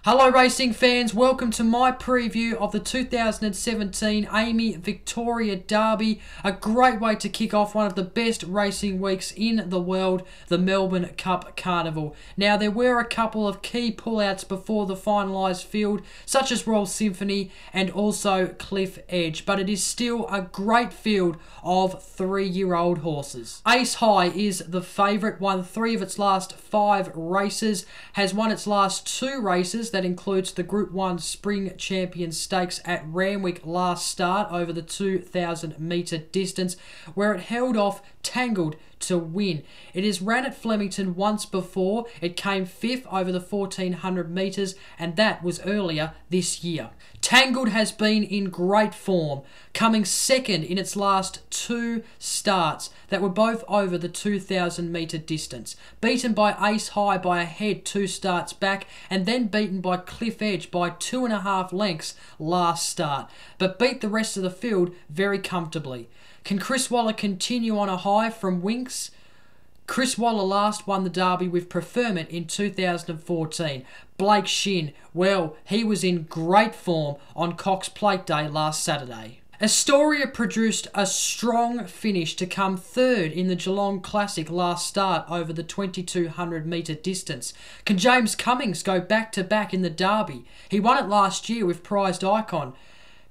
Hello racing fans, welcome to my preview of the 2017 AAMI Victoria Derby. A great way to kick off one of the best racing weeks in the world, the Melbourne Cup Carnival. Now there were a couple of key pullouts before the finalised field, such as Royal Symphony and also Cliff Edge, but it is still a great field of 3-year-old horses. Ace High is the favourite, won 3 of its last 5 races, has won its last 2 races. That includes the Group 1 Spring Champion Stakes at Randwick last start over the 2,000 metre distance, where it held off Tangled to win. It has ran at Flemington once before. It came 5th over the 1,400 metres, and that was earlier this year. Tangled has been in great form, coming 2nd in its last 2 starts that were both over the 2,000 metre distance. Beaten by Ace High by a head 2 starts back, and then beaten by Cliff Edge by 2.5 lengths last start, but beat the rest of the field very comfortably. Can Chris Waller continue on a high from Winks? Chris Waller last won the Derby with preferment in 2014. Blake Shin, well, he was in great form on Cox Plate Day last Saturday. Astoria produced a strong finish to come 3rd in the Geelong Classic last start over the 2,200 metre distance. Can James Cummings go back-to-back in the Derby? He won it last year with Prized Icon,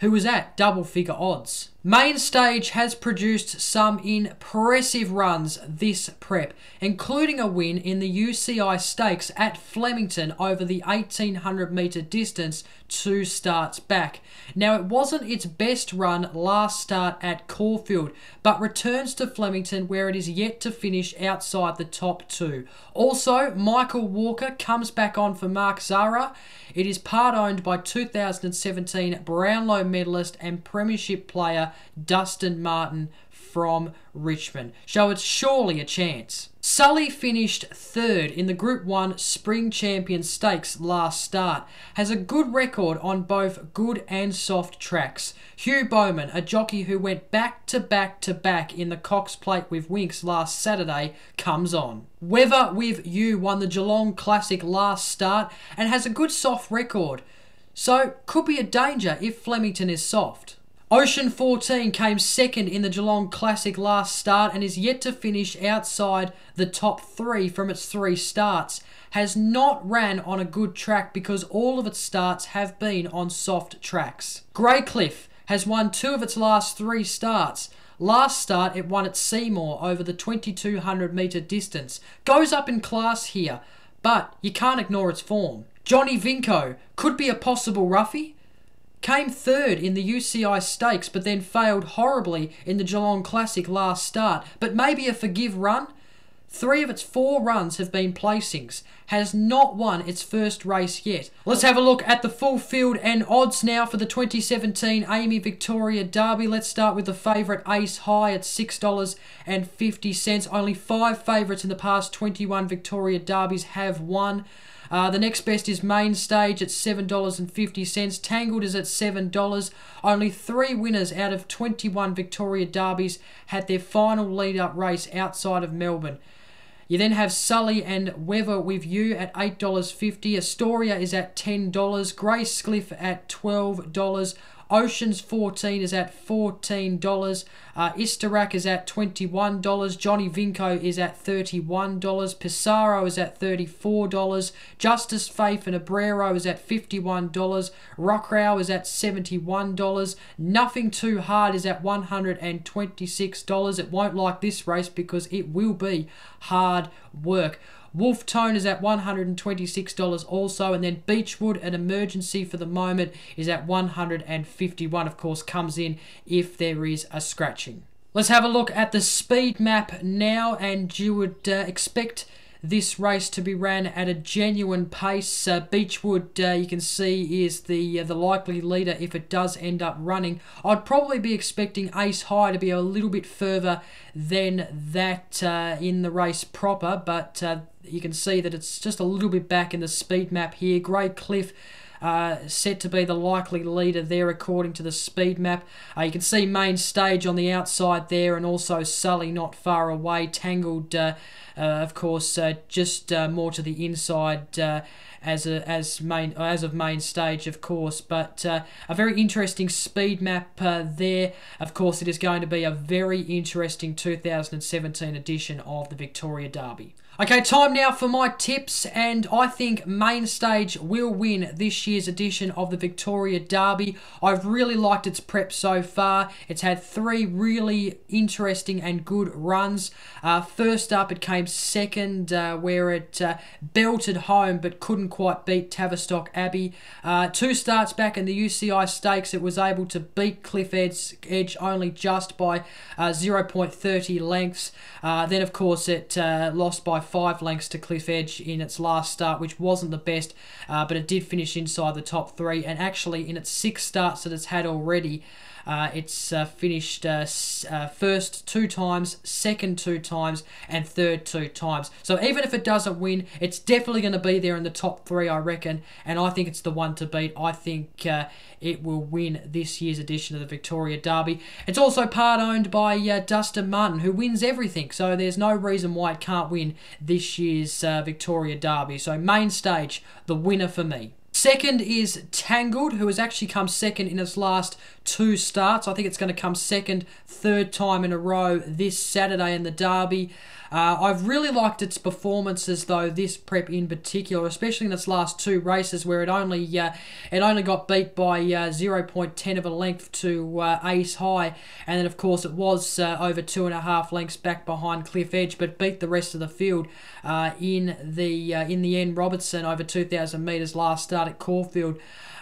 who was at double-figure odds. Main Stage has produced some impressive runs this prep, including a win in the UCI Stakes at Flemington over the 1,800 metre distance 2 starts back. Now, it wasn't its best run last start at Caulfield, but returns to Flemington where it is yet to finish outside the top 2. Also, Michael Walker comes back on for Mark Zahra. It is part owned by 2017 Brownlow medalist and premiership player Dustin Martin from Richmond, so it's surely a chance. Sully finished 3rd in the Group 1 Spring Champion Stakes last start, has a good record on both good and soft tracks. Hugh Bowman, a jockey who went back-to-back in the Cox Plate with Winks last Saturday, comes on. Weather with You won the Geelong Classic last start and has a good soft record, so could be a danger if Flemington is soft. Ocean 14 came 2nd in the Geelong Classic last start and is yet to finish outside the top 3 from its 3 starts. Has not ran on a good track because all of its starts have been on soft tracks. Greycliff has won 2 of its last 3 starts. Last start, it won at Seymour over the 2,200 metre distance. Goes up in class here, but you can't ignore its form. Johnny Vinco could be a possible roughie. Came 3rd in the UCI Stakes, but then failed horribly in the Geelong Classic last start. But maybe a forgive run? 3 of its 4 runs have been placings. Has not won its first race yet. Let's have a look at the full field and odds now for the 2017 AAMI Victoria Derby. Let's start with the favourite Ace High at $6.50. Only 5 favourites in the past 21 Victoria Derbies have won. The next best is Main Stage at $7.50. Tangled is at $7. Only 3 winners out of 21 Victoria Derbies had their final lead-up race outside of Melbourne. You then have Sully and Weather with You at $8.50. Astoria is at $10. Grace Cliff at $12. Oceans 14 is at $14. Istarak is at $21. Johnny Vinco is at $31. Pissarro is at $34. Justice Faith and Abrero is at $51. Rockrau is at $71. Nothing Too Hard is at $126. It won't like this race because it will be hard work. Wolf Tone is at $126 also, and then Beechwood, an emergency for the moment, is at $151. Of course, comes in if there is a scratching. Let's have a look at the speed map now, and you would expect this race to be ran at a genuine pace. Beechwood, you can see, is the likely leader if it does end up running. I'd probably be expecting Ace High to be a little bit further than that in the race proper, but you can see that it's just a little bit back in the speed map here. Grey Cliff set to be the likely leader there according to the speed map. You can see Main Stage on the outside there, and also Sully not far away. Tangled, of course, just more to the inside as of Main Stage, of course. But a very interesting speed map there. Of course, it is going to be a very interesting 2017 edition of the Victoria Derby. Okay, time now for my tips, and I think Main Stage will win this year's edition of the Victoria Derby. I've really liked its prep so far. It's had 3 really interesting and good runs. First up, it came second, where it belted home but couldn't quite beat Tavistock Abbey. 2 starts back in the UCI Stakes, it was able to beat Cliff Edge only just by 0.30 lengths. Then, of course, it lost by 5 lengths to Cliff Edge in its last start, which wasn't the best, but it did finish inside the top 3. And actually, in its 6 starts that it's had already, it's finished first 2 times, second 2 times, and third 2 times. So even if it doesn't win, it's definitely going to be there in the top 3, I reckon. And I think it's the one to beat. I think it will win this year's edition of the Victoria Derby. It's also part owned by Dustin Martin, who wins everything. So there's no reason why it can't win this year's Victoria Derby. So Main Stage, the winner for me. Second is Tangled, who has actually come second in its last 2 starts. I think it's going to come second, 3rd time in a row this Saturday in the Derby. I've really liked its performances, though, this prep in particular, especially in its last 2 races, where it only got beat by 0.10 of a length to Ace High, and then of course it was over 2.5 lengths back behind Cliff Edge, but beat the rest of the field in the end. Robertson over 2,000 metres last start at Caulfield.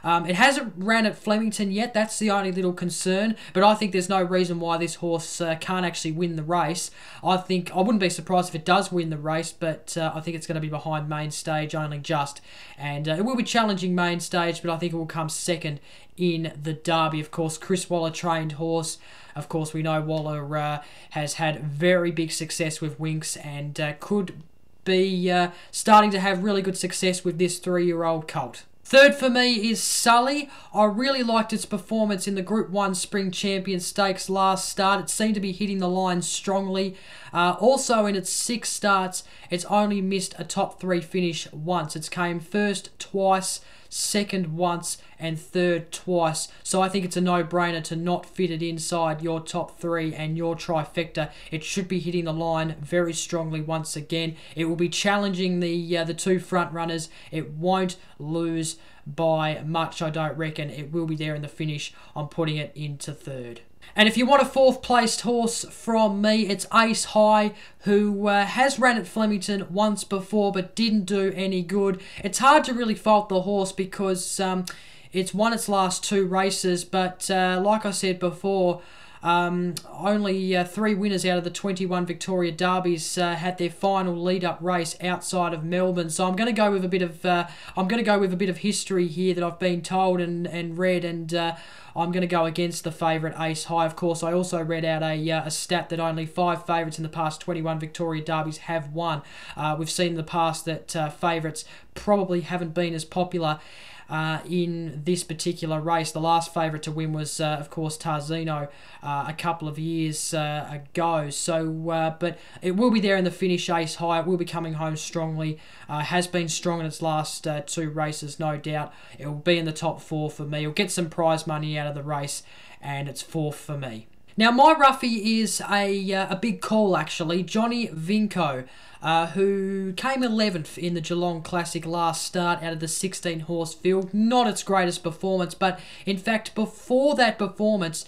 It hasn't ran at Flemington yet. That's the only little concern. But I think there's no reason why this horse can't actually win the race. I wouldn't be surprised if it does win the race, but I think it's going to be behind Main Stage only just. And it will be challenging Main Stage, but I think it will come second in the Derby. Of course, Chris Waller trained horse. Of course, we know Waller has had very big success with Winx and could be starting to have really good success with this 3-year-old colt. Third for me is Sully. I really liked its performance in the Group 1 Spring Champion Stakes last start. It seemed to be hitting the line strongly. Also in its 6 starts, it's only missed a top 3 finish once. It's came first twice, second once, and third twice. So I think it's a no-brainer to not fit it inside your top 3 and your trifecta. It should be hitting the line very strongly once again. It will be challenging the 2 front runners. It won't lose by much, I don't reckon. It will be there in the finish. I'm putting it into third. And if you want a 4th placed horse from me, it's Ace High, who has ran at Flemington once before but didn't do any good. It's hard to really fault the horse because it's won its last 2 races, but like I said before, only 3 winners out of the 21 Victoria Derbies had their final lead-up race outside of Melbourne. So I'm going to go with a bit of history here that I've been told and read, and I'm going to go against the favourite Ace High. Of course, I also read out a stat that only 5 favourites in the past 21 Victoria Derbies have won. We've seen in the past that favourites probably haven't been as popular in this particular race. The last favourite to win was, of course, Tarzino a couple of years ago. So, but it will be there in the finish, Ace High. It will be coming home strongly. Has been strong in its last 2 races, no doubt. It will be in the top 4 for me. It'll get some prize money out of the race, and it's 4th for me. Now, my roughie is a big call, actually. Johnny Vinco, who came 11th in the Geelong Classic last start out of the 16-horse field. Not its greatest performance, but in fact, before that performance,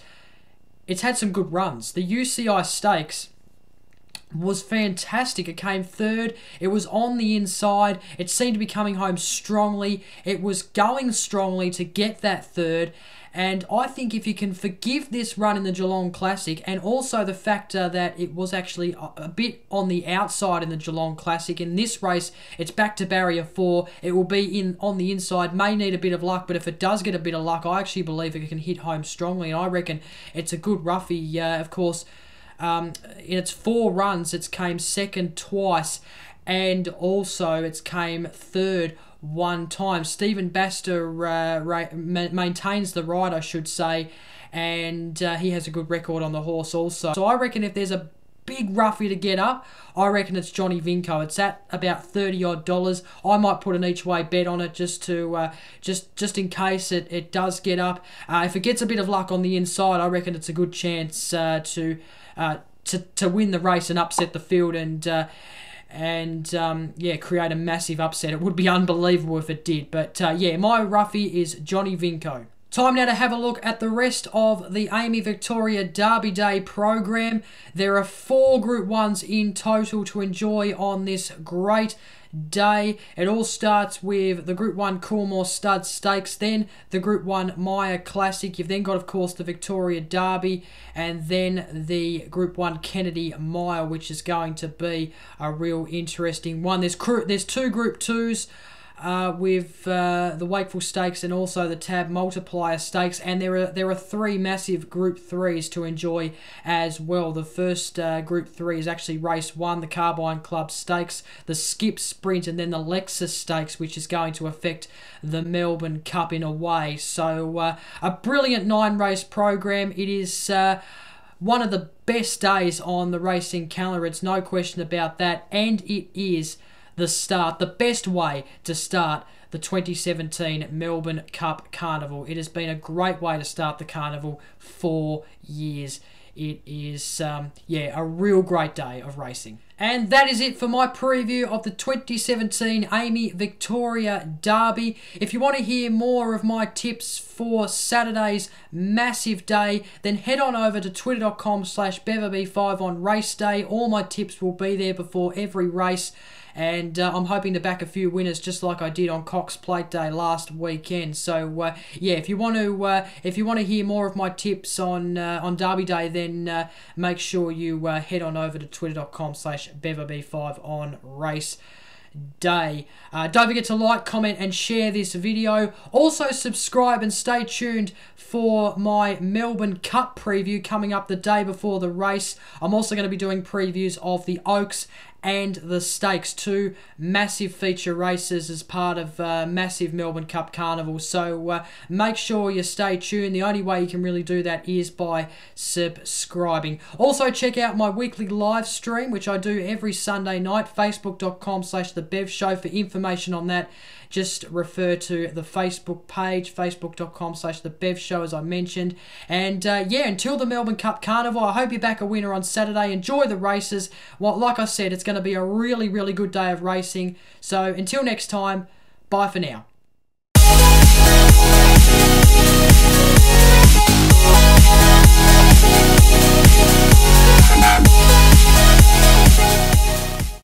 it's had some good runs. The UCI Stakes was fantastic. It came 3rd. It was on the inside. It seemed to be coming home strongly. It was going strongly to get that 3rd. And I think if you can forgive this run in the Geelong Classic, and also the factor that it was actually a bit on the outside in the Geelong Classic, in this race it's back to barrier 4. It will be on the inside, may need a bit of luck, but if it does get a bit of luck, I actually believe it can hit home strongly, and I reckon it's a good roughie. Of course, in its 4 runs, it's came second twice, and also it's came 3rd one time. Stephen Baster maintains the ride, I should say, and he has a good record on the horse also. So I reckon if there's a big roughie to get up, I reckon it's Johnny Vinco. It's at about $30 odd. I might put an each way bet on it just to just in case it does get up. If it gets a bit of luck on the inside, I reckon it's a good chance to win the race and upset the field and yeah, create a massive upset. It would be unbelievable if it did. But yeah, my roughie is Johnny Vinco. Time now to have a look at the rest of the AAMI Victoria Derby Day program. There are 4 Group 1s in total to enjoy on this great day. It all starts with the Group 1 Coolmore Stud Stakes, then the Group 1 Maya Classic. You've then got, of course, the Victoria Derby, and then the Group 1 Kennedy Mile, which is going to be a real interesting one. There's 2 Group 2s. With the Wakeful Stakes and also the Tab Multiplier Stakes, and there are 3 massive Group 3s to enjoy as well. The first Group 3 is actually Race 1, the Carbine Club Stakes, the Skip Sprint, and then the Lexus Stakes, which is going to affect the Melbourne Cup in a way. So a brilliant 9-race program. It is one of the best days on the racing calendar, it's no question about that, and it is the best way to start the 2017 Melbourne Cup Carnival. It has been a great way to start the carnival for years. It is, yeah, a real great day of racing. And that is it for my preview of the 2017 AAMI Victoria Derby. If you want to hear more of my tips for Saturday's massive day, then head on over to twitter.com/beverb5 on race day. All my tips will be there before every race. And I'm hoping to back a few winners just like I did on Cox Plate Day last weekend. So yeah, if you want to hear more of my tips on Derby Day, then make sure you head on over to twitter.com/beverb5 on race day. Don't forget to like, comment and share this video. Also subscribe and stay tuned for my Melbourne Cup preview coming up the day before the race. I'm also going to be doing previews of the Oaks and the Stakes, 2 massive feature races as part of massive Melbourne Cup Carnival. So make sure you stay tuned. The only way you can really do that is by subscribing. Also check out my weekly live stream, which I do every Sunday night, facebook.com/The Show. For information on that, just refer to the Facebook page, facebook.com/The Show, as I mentioned. And yeah, until the Melbourne Cup Carnival, I hope you're back a winner on Saturday. Enjoy the races. Well, like I said, it's going to be a really, really good day of racing. So until next time, bye for now.